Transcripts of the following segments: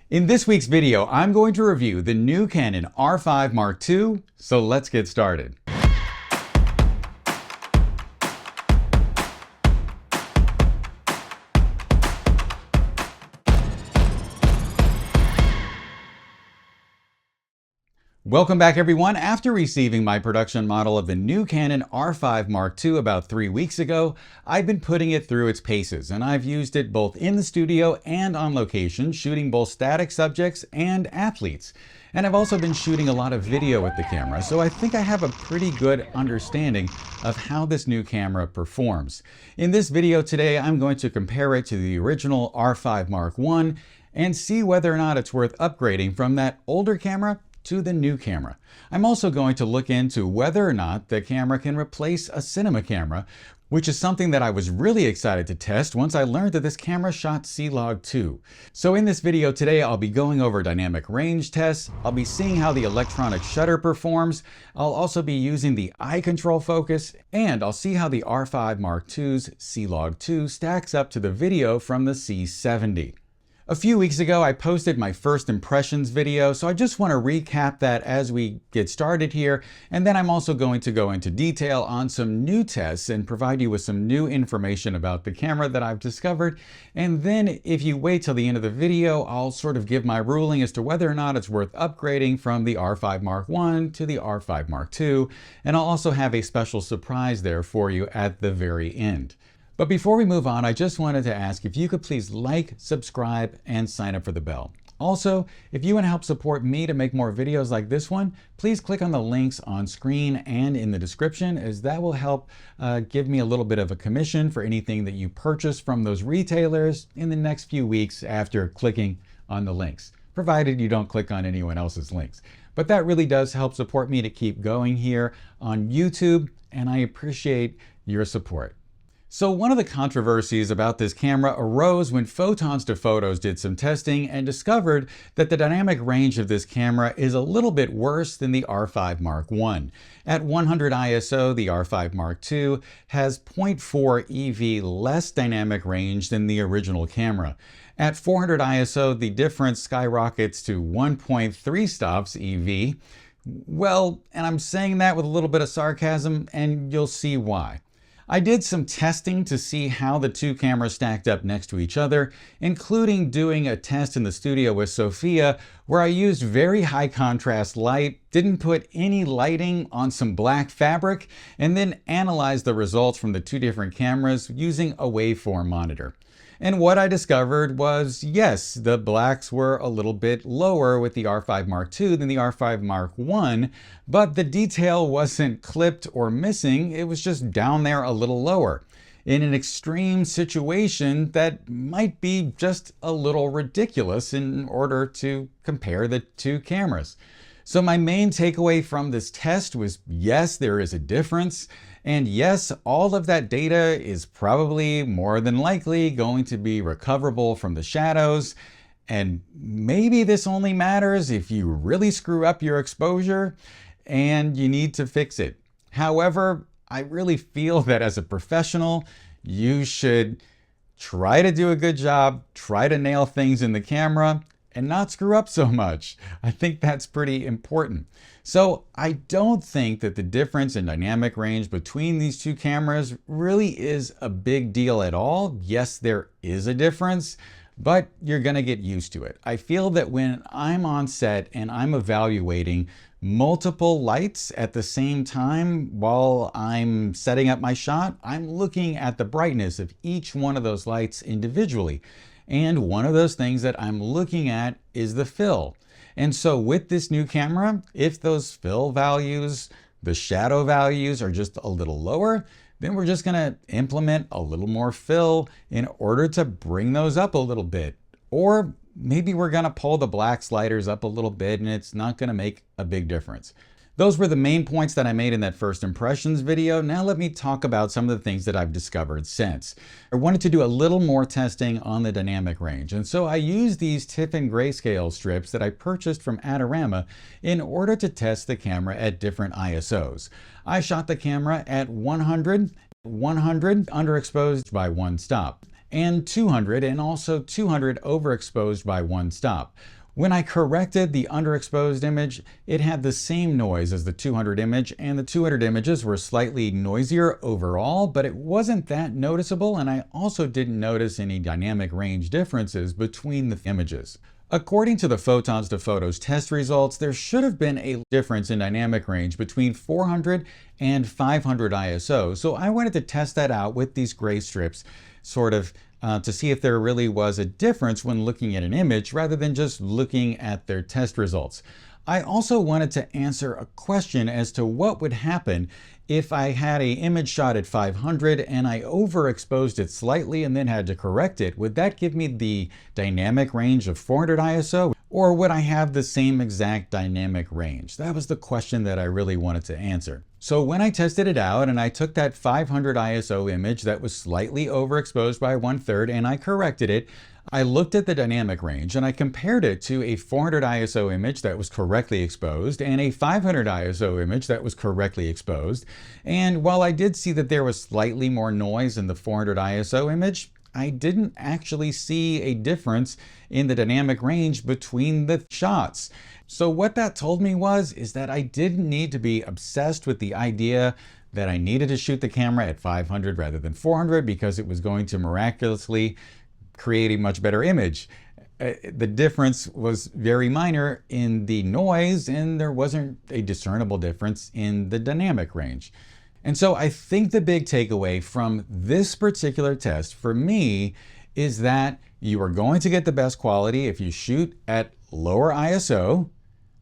In this week's video, I'm going to review the new Canon R5 Mark II, so let's get started. Welcome back everyone. After receiving my production model of the new Canon R5 Mark II about 3 weeks ago, I've been putting it through its paces, and I've used it both in the studio and on location, shooting both static subjects and athletes. And I've also been shooting a lot of video with the camera, so I think I have a pretty good understanding of how this new camera performs. In this video today, I'm going to compare it to the original R5 Mark I and see whether or not it's worth upgrading from that older camera to the new camera. I'm also going to look into whether or not the camera can replace a cinema camera, which is something that I was really excited to test once I learned that this camera shot C-Log 2. So in this video today, I'll be going over dynamic range tests, I'll be seeing how the electronic shutter performs, I'll also be using the eye control focus, and I'll see how the R5 Mark II's C-Log 2 stacks up to the video from the C70. A few weeks ago, I posted my first impressions video, so I just want to recap that as we get started here, and then I'm also going to go into detail on some new tests and provide you with some new information about the camera that I've discovered. And then if you wait till the end of the video, I'll sort of give my ruling as to whether or not it's worth upgrading from the R5 Mark I to the R5 Mark II, and I'll also have a special surprise there for you at the very end. But before we move on, I just wanted to ask if you could please like, subscribe, and sign up for the bell. Also, if you want to help support me to make more videos like this one, please click on the links on screen and in the description, as that will help give me a little bit of a commission for anything that you purchase from those retailers in the next few weeks after clicking on the links, provided you don't click on anyone else's links. But that really does help support me to keep going here on YouTube, and I appreciate your support. So one of the controversies about this camera arose when Photons to Photos did some testing and discovered that the dynamic range of this camera is a little bit worse than the R5 Mark I. At 100 ISO, the R5 Mark II has 0.4 EV less dynamic range than the original camera. At 400 ISO, the difference skyrockets to 1.3 stops EV. Well, and I'm saying that with a little bit of sarcasm, and you'll see why. I did some testing to see how the two cameras stacked up next to each other, including doing a test in the studio with Sophia where I used very high contrast light, didn't put any lighting on some black fabric, and then analyzed the results from the two different cameras using a waveform monitor. And what I discovered was, yes, the blacks were a little bit lower with the R5 Mark II than the R5 Mark I, but the detail wasn't clipped or missing, it was just down there a little lower. In an extreme situation that might be just a little ridiculous in order to compare the two cameras. So my main takeaway from this test was, yes, there is a difference. And yes, all of that data is probably more than likely going to be recoverable from the shadows. And maybe this only matters if you really screw up your exposure and you need to fix it. However, I really feel that as a professional, you should try to do a good job, try to nail things in the camera, and not screw up so much. I think that's pretty important. So I don't think that the difference in dynamic range between these two cameras really is a big deal at all. Yes, there is a difference, but you're gonna get used to it. I feel that when I'm on set and I'm evaluating multiple lights at the same time while I'm setting up my shot, I'm looking at the brightness of each one of those lights individually. And one of those things that I'm looking at is the fill. And so with this new camera, if those fill values, the shadow values are just a little lower, then we're just gonna implement a little more fill in order to bring those up a little bit. Or maybe we're gonna pull the black sliders up a little bit and it's not gonna make a big difference. Those were the main points that I made in that first impressions video. Now let me talk about some of the things that I've discovered since. I wanted to do a little more testing on the dynamic range, and so I used these Tiffin grayscale strips that I purchased from Adorama in order to test the camera at different ISOs. I shot the camera at 100 underexposed by 1 stop. and 200, and also 200 overexposed by one stop. When I corrected the underexposed image, it had the same noise as the 200 image, and the 200 images were slightly noisier overall, but it wasn't that noticeable, and I also didn't notice any dynamic range differences between the images. According to the Photons to Photos test results, there should have been a difference in dynamic range between 400 and 500 ISO, so I wanted to test that out with these gray strips, to see if there really was a difference when looking at an image rather than just looking at their test results. I also wanted to answer a question as to what would happen if I had an image shot at 500 and I overexposed it slightly and then had to correct it. Would that give me the dynamic range of 400 ISO? Or would I have the same exact dynamic range? That was the question that I really wanted to answer. So when I tested it out and I took that 500 ISO image that was slightly overexposed by 1/3 and I corrected it, I looked at the dynamic range and I compared it to a 400 ISO image that was correctly exposed and a 500 ISO image that was correctly exposed. And while I did see that there was slightly more noise in the 400 ISO image, I didn't actually see a difference in the dynamic range between the shots. So what that told me is that I didn't need to be obsessed with the idea that I needed to shoot the camera at 500 rather than 400 because it was going to miraculously create a much better image. The difference was very minor in the noise, and there wasn't a discernible difference in the dynamic range. And so I think the big takeaway from this particular test for me is that you are going to get the best quality if you shoot at lower ISO,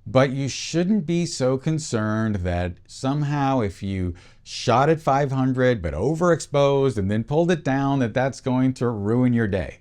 but you shouldn't be so concerned that somehow if you shot at 500 but overexposed and then pulled it down, that's going to ruin your day.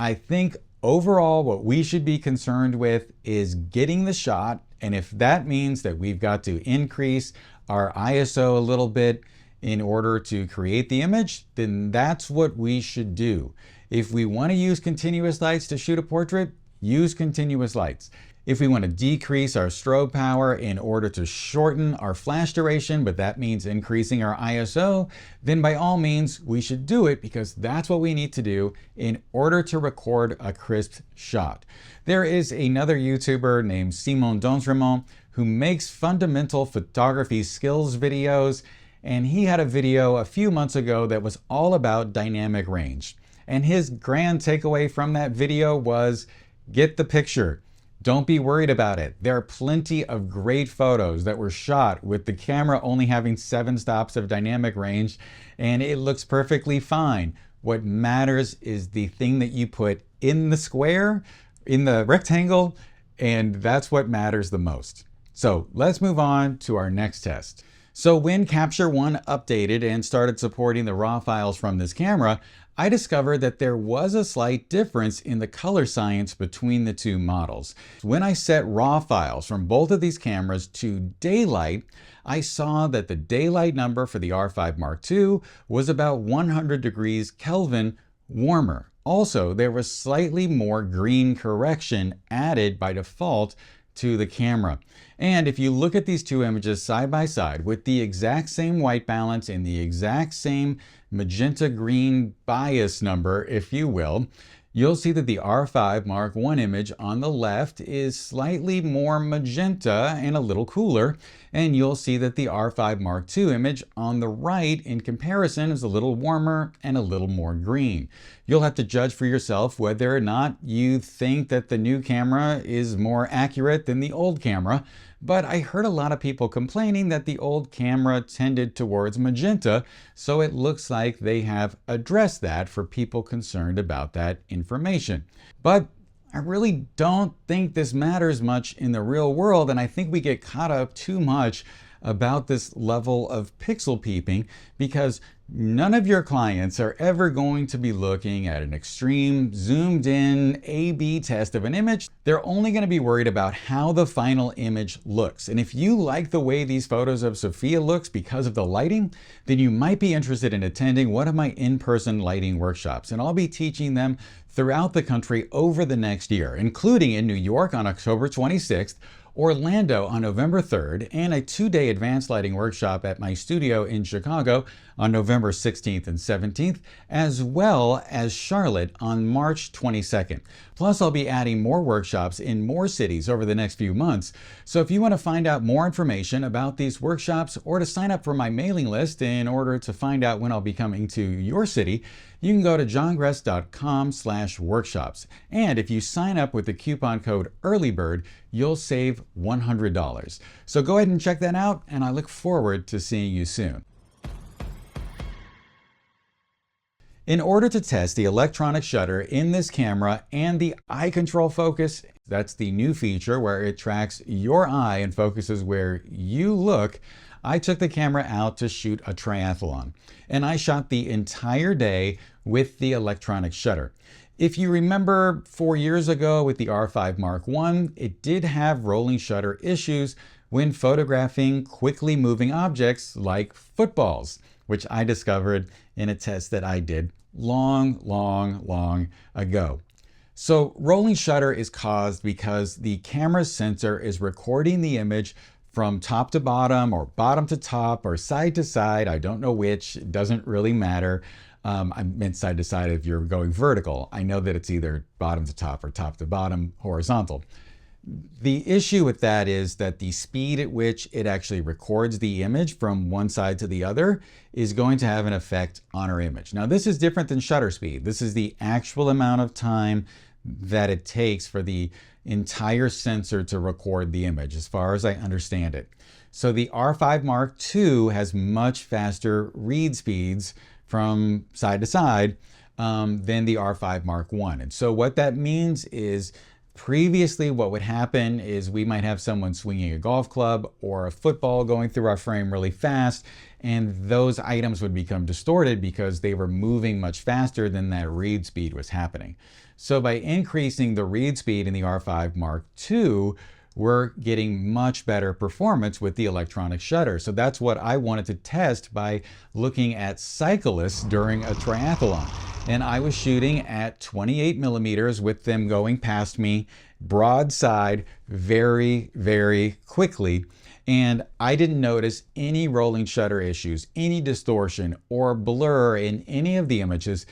I think overall what we should be concerned with is getting the shot, and if that means that we've got to increase our ISO a little bit in order to create the image, then that's what we should do. If we want to use continuous lights to shoot a portrait, use continuous lights. If we want to decrease our strobe power in order to shorten our flash duration, but that means increasing our ISO, then by all means we should do it because that's what we need to do in order to record a crisp shot. There is another YouTuber named Simon Donsremont who makes fundamental photography skills videos, and he had a video a few months ago that was all about dynamic range. And his grand takeaway from that video was, get the picture. Don't be worried about it. There are plenty of great photos that were shot with the camera only having 7 stops of dynamic range, and it looks perfectly fine. What matters is the thing that you put in the square, in the rectangle, and that's what matters the most. So let's move on to our next test. So when Capture One updated and started supporting the RAW files from this camera, I discovered that there was a slight difference in the color science between the two models. When I set RAW files from both of these cameras to daylight, I saw that the daylight number for the R5 Mark II was about 100 degrees Kelvin warmer. Also, there was slightly more green correction added by default to the camera. And if you look at these two images side by side with the exact same white balance and the exact same magenta green bias number, if you will, you'll see that the R5 Mark I image on the left is slightly more magenta and a little cooler, and you'll see that the R5 Mark II image on the right in comparison is a little warmer and a little more green. You'll have to judge for yourself whether or not you think that the new camera is more accurate than the old camera, but I heard a lot of people complaining that the old camera tended towards magenta, so it looks like they have addressed that for people concerned about that information. But I really don't think this matters much in the real world, and I think we get caught up too much about this level of pixel peeping because none of your clients are ever going to be looking at an extreme zoomed in A/B test of an image. They're only going to be worried about how the final image looks. And if you like the way these photos of Sophia looks because of the lighting, then you might be interested in attending one of my in-person lighting workshops. And I'll be teaching them throughout the country over the next year, including in New York on October 26th, Orlando on November 3rd, and a 2-day advanced lighting workshop at my studio in Chicago on November 16th and 17th, as well as Charlotte on March 22nd. Plus, I'll be adding more workshops in more cities over the next few months. So if you want to find out more information about these workshops or to sign up for my mailing list in order to find out when I'll be coming to your city, you can go to johngress.com/workshops. And if you sign up with the coupon code EARLYBIRD, you'll save $100. So go ahead and check that out, and I look forward to seeing you soon. In order to test the electronic shutter in this camera and the eye control focus, that's the new feature where it tracks your eye and focuses where you look, I took the camera out to shoot a triathlon. And I shot the entire day with the electronic shutter. If you remember 4 years ago with the R5 Mark I, it did have rolling shutter issues when photographing quickly moving objects like footballs, which I discovered in a test that I did long ago. So rolling shutter is caused because the camera's sensor is recording the image from top to bottom or bottom to top or side to side. I don't know which, it doesn't really matter. I meant side to side if you're going vertical. I know that it's either bottom to top or top to bottom horizontal. The issue with that is that the speed at which it actually records the image from one side to the other is going to have an effect on our image. Now, this is different than shutter speed. This is the actual amount of time that it takes for the entire sensor to record the image, as far as I understand it. So the R5 Mark II has much faster read speeds from side to side than the R5 Mark I. And so what that means is previously what would happen is we might have someone swinging a golf club or a football going through our frame really fast, and those items would become distorted because they were moving much faster than that read speed was happening. So by increasing the read speed in the R5 Mark II, we're getting much better performance with the electronic shutter. So that's what I wanted to test by looking at cyclists during a triathlon. And I was shooting at 28 millimeters with them going past me broadside very quickly. And I didn't notice any rolling shutter issues, any distortion or blur in any of the images.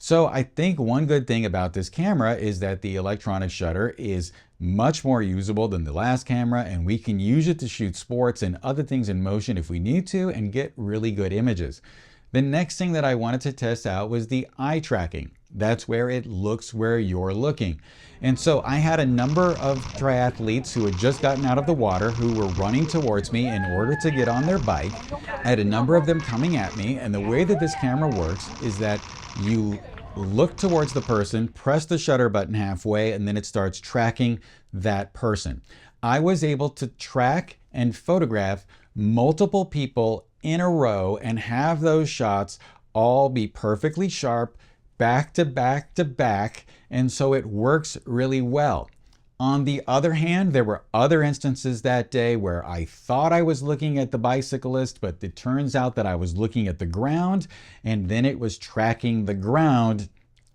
So I think one good thing about this camera is that the electronic shutter is much more usable than the last camera, and we can use it to shoot sports and other things in motion if we need to and get really good images. The next thing that I wanted to test out was the eye tracking. That's where it looks where you're looking. And so I had a number of triathletes who had just gotten out of the water who were running towards me in order to get on their bike. I had a number of them coming at me, and the way that this camera works is that you look towards the person, press the shutter button halfway, and then it starts tracking that person. I was able to track and photograph multiple people in a row and have those shots all be perfectly sharp, back to back to back, and so it works really well. On the other hand, there were other instances that day where I thought I was looking at the bicyclist, but it turns out that I was looking at the ground, and then it was tracking the ground,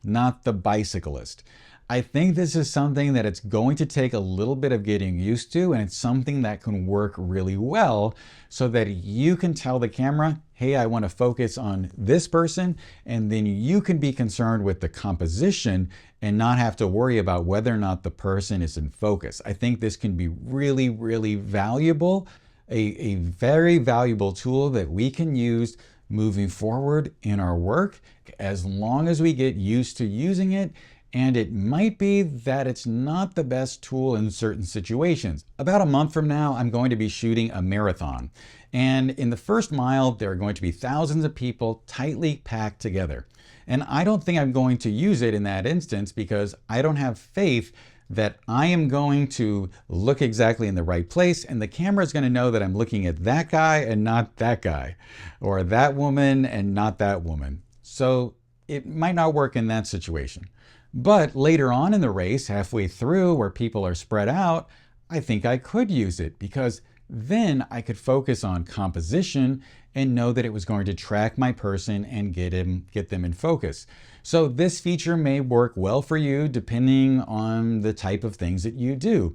not the bicyclist. I think this is something that it's going to take a little bit of getting used to, and it's something that can work really well so that you can tell the camera, hey, I want to focus on this person, and then you can be concerned with the composition and not have to worry about whether or not the person is in focus. I think this can be really valuable, a very valuable tool that we can use moving forward in our work as long as we get used to using it. And it might be that it's not the best tool in certain situations. About a month from now, I'm going to be shooting a marathon. And in the first mile, there are going to be thousands of people tightly packed together. And I don't think I'm going to use it in that instance because I don't have faith that I am going to look exactly in the right place and the camera is going to know that I'm looking at that guy and not that guy, or that woman and not that woman. So it might not work in that situation. But later on in the race, halfway through where people are spread out, I think I could use it because then I could focus on composition and know that it was going to track my person and get them in focus. So this feature may work well for you depending on the type of things that you do.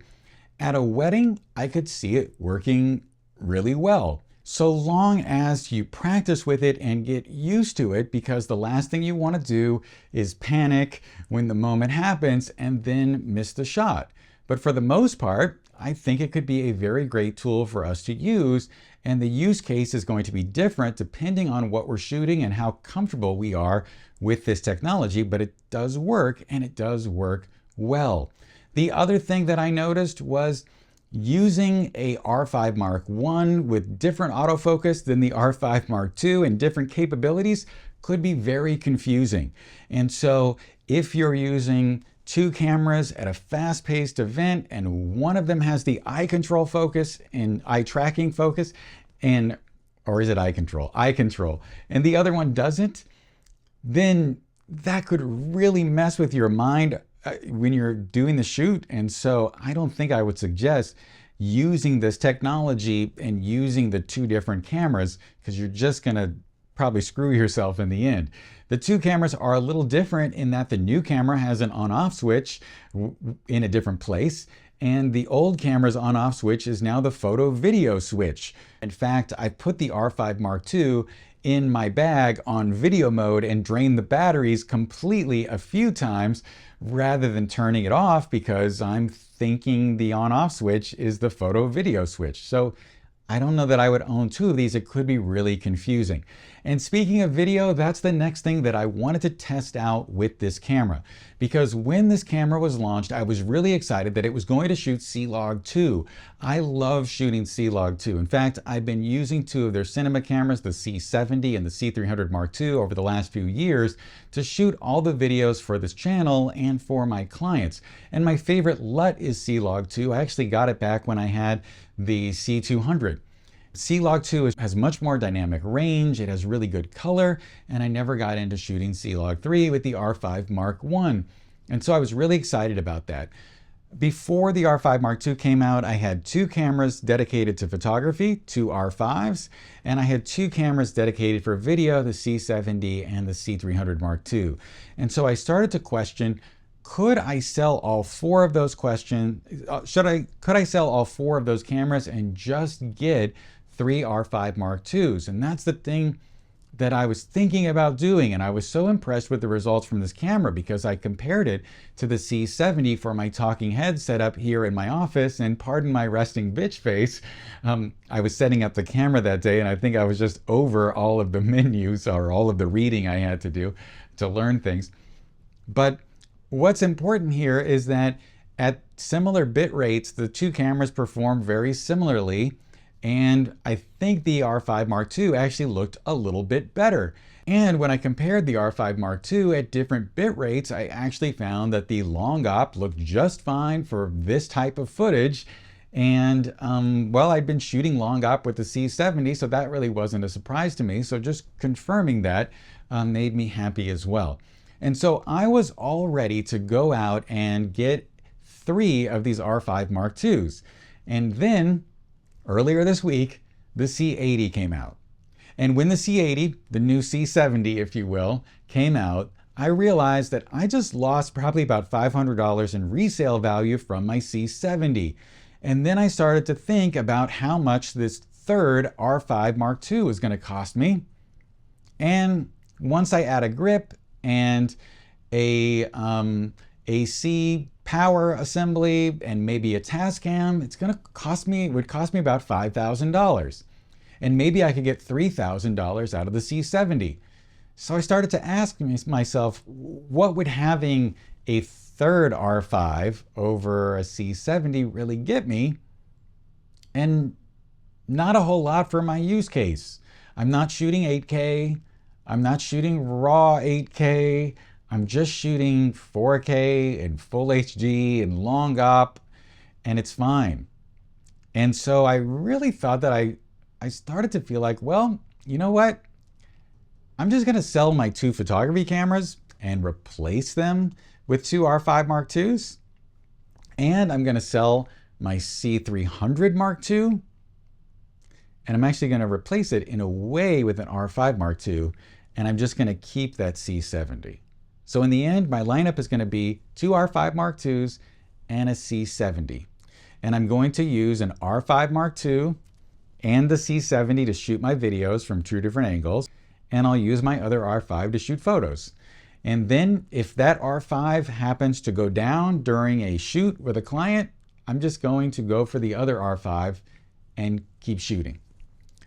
At a wedding, I could see it working really well, so long as you practice with it and get used to it, because the last thing you want to do is panic when the moment happens and then miss the shot. But for the most part, I think it could be a very great tool for us to use, and the use case is going to be different depending on what we're shooting and how comfortable we are with this technology, but it does work, and it does work well. The other thing that I noticed was using a R5 Mark I with different autofocus than the R5 Mark II and different capabilities could be very confusing. And so if you're using two cameras at a fast-paced event and one of them has the eye control focus and eye tracking focus, or is it eye control? Eye control, and the other one doesn't, then that could really mess with your mind when you're doing the shoot. And so I don't think I would suggest using this technology and using the two different cameras, because you're just gonna probably screw yourself in the end. The two cameras are a little different in that the new camera has an on-off switch in a different place, and the old camera's on-off switch is now the photo video switch. In fact, I put the R5 Mark II in my bag on video mode and drained the batteries completely a few times rather than turning it off, because I'm thinking the on-off switch is the photo video switch. So I don't know that I would own two of these. It could be really confusing. And speaking of video, that's the next thing that I wanted to test out with this camera. Because when this camera was launched, I was really excited that it was going to shoot C-Log 2. I love shooting C-Log 2. In fact, I've been using two of their cinema cameras, the C70 and the C300 Mark II, over the last few years to shoot all the videos for this channel and for my clients. And my favorite LUT is C-Log 2. I actually got it back when I had the C200. C-Log 2 has much more dynamic range, it has really good color, and I never got into shooting C-Log 3 with the R5 Mark I. And so I was really excited about that. Before the R5 Mark II came out, I had two cameras dedicated to photography, two R5s, and I had two cameras dedicated for video, the C70 and the C300 Mark II. And so I started to question, could I sell all four of those could I sell all four of those cameras and just get three R5 Mark IIs? And that's the thing that I was thinking about doing. And I was so impressed with the results from this camera because I compared it to the C70 for my talking head setup here in my office. And pardon my resting bitch face, I was setting up the camera that day and I think I was just over all of the menus or all of the reading I had to do to learn things. But what's important here is that at similar bit rates, the two cameras perform very similarly. And I think the R5 Mark II actually looked a little bit better. And when I compared the R5 Mark II at different bit rates, I actually found that the long op looked just fine for this type of footage. And well, I'd been shooting long op with the C70, so that really wasn't a surprise to me. So just confirming that made me happy as well. And so I was all ready to go out and get three of these R5 Mark IIs. And then earlier this week, the C80 came out. And when the C80, the new C70, if you will, came out, I realized that I just lost probably about $500 in resale value from my C70. And then I started to think about how much this third R5 Mark II was going to cost me. And once I add a grip and a AC power assembly and maybe a Tascam, it would cost me about $5,000. And maybe I could get $3,000 out of the C70. So I started to ask myself, what would having a third R5 over a C70 really get me? And not a whole lot for my use case. I'm not shooting 8K. I'm not shooting raw 8K. I'm just shooting 4K and full HD and long op, and it's fine. And so I really thought that I started to feel like, well, you know what? I'm just gonna sell my two photography cameras and replace them with two R5 Mark IIs. And I'm gonna sell my C300 Mark II. And I'm actually gonna replace it in a way with an R5 Mark II. And I'm just gonna keep that C70. So in the end, my lineup is going to be two R5 Mark IIs and a C70. and I'm going to use an R5 Mark II and the C70 to shoot my videos from two different angles, and I'll use my other R5 to shoot photos. And then if that R5 happens to go down during a shoot with a client, I'm just going to go for the other R5 and keep shooting.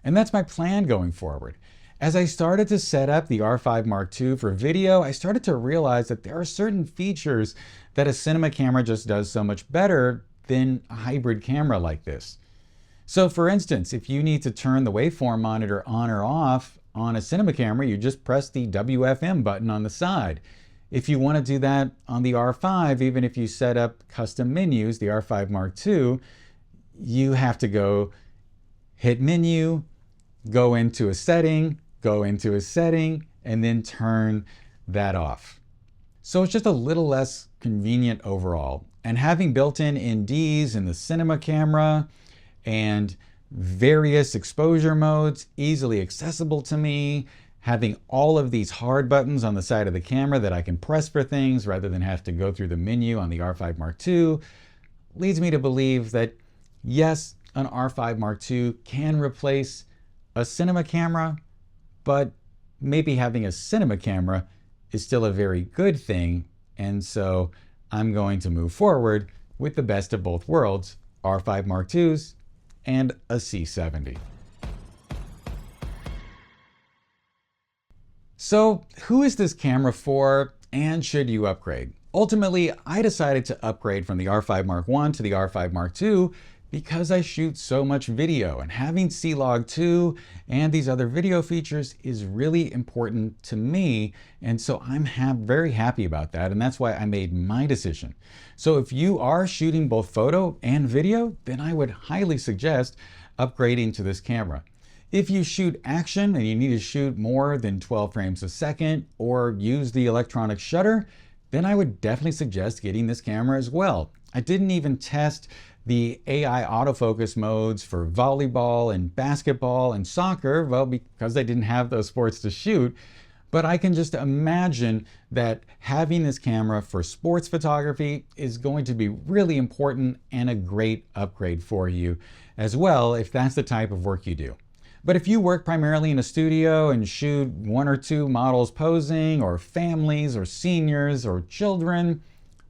And that's my plan going forward. As I started to set up the R5 Mark II for video, I started to realize that there are certain features that a cinema camera just does so much better than a hybrid camera like this. So for instance, if you need to turn the waveform monitor on or off on a cinema camera, you just press the WFM button on the side. If you want to do that on the R5, even if you set up custom menus, the R5 Mark II, you have to go hit menu, go into a setting, and then turn that off. So it's just a little less convenient overall. And having built-in NDs in the cinema camera and various exposure modes easily accessible to me, having all of these hard buttons on the side of the camera that I can press for things rather than have to go through the menu on the R5 Mark II, leads me to believe that yes, an R5 Mark II can replace a cinema camera, but maybe having a cinema camera is still a very good thing, and so I'm going to move forward with the best of both worlds, R5 Mark IIs and a C70. So who is this camera for, and should you upgrade? Ultimately, I decided to upgrade from the R5 Mark I to the R5 Mark II because I shoot so much video, and having C-Log 2 and these other video features is really important to me, and so I'm very happy about that, and that's why I made my decision. So if you are shooting both photo and video, then I would highly suggest upgrading to this camera. If you shoot action and you need to shoot more than 12 frames a second or use the electronic shutter, then I would definitely suggest getting this camera as well. I didn't even test the AI autofocus modes for volleyball and basketball and soccer, well, because I didn't have those sports to shoot, but I can just imagine that having this camera for sports photography is going to be really important and a great upgrade for you as well, if that's the type of work you do. But if you work primarily in a studio and shoot one or two models posing, or families, or seniors, or children,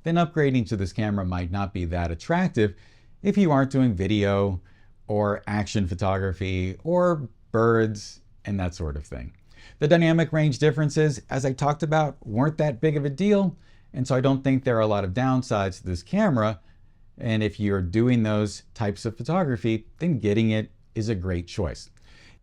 then upgrading to this camera might not be that attractive if you aren't doing video or action photography or birds and that sort of thing. The dynamic range differences, as I talked about, weren't that big of a deal, and so I don't think there are a lot of downsides to this camera, and if you're doing those types of photography, then getting it is a great choice.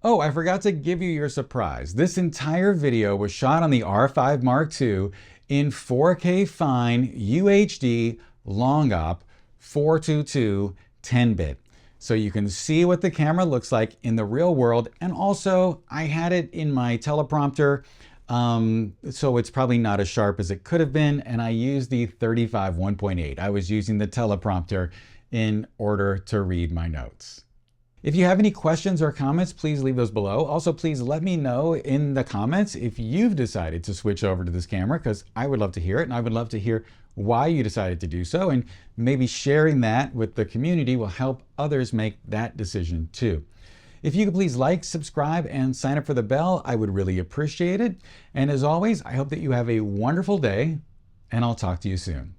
Oh, I forgot to give you your surprise. This entire video was shot on the R5 Mark II in 4K fine UHD long op 422 10-bit. So you can see what the camera looks like in the real world, and also I had it in my teleprompter, so it's probably not as sharp as it could have been, and I used the 35 1.8. I was using the teleprompter in order to read my notes. If you have any questions or comments, please leave those below. Also, please let me know in the comments if you've decided to switch over to this camera, because I would love to hear it, and I would love to hear why you decided to do so, and maybe sharing that with the community will help others make that decision too. If you could please like, subscribe, and sign up for the bell, I would really appreciate it. And as always, I hope that you have a wonderful day, and I'll talk to you soon.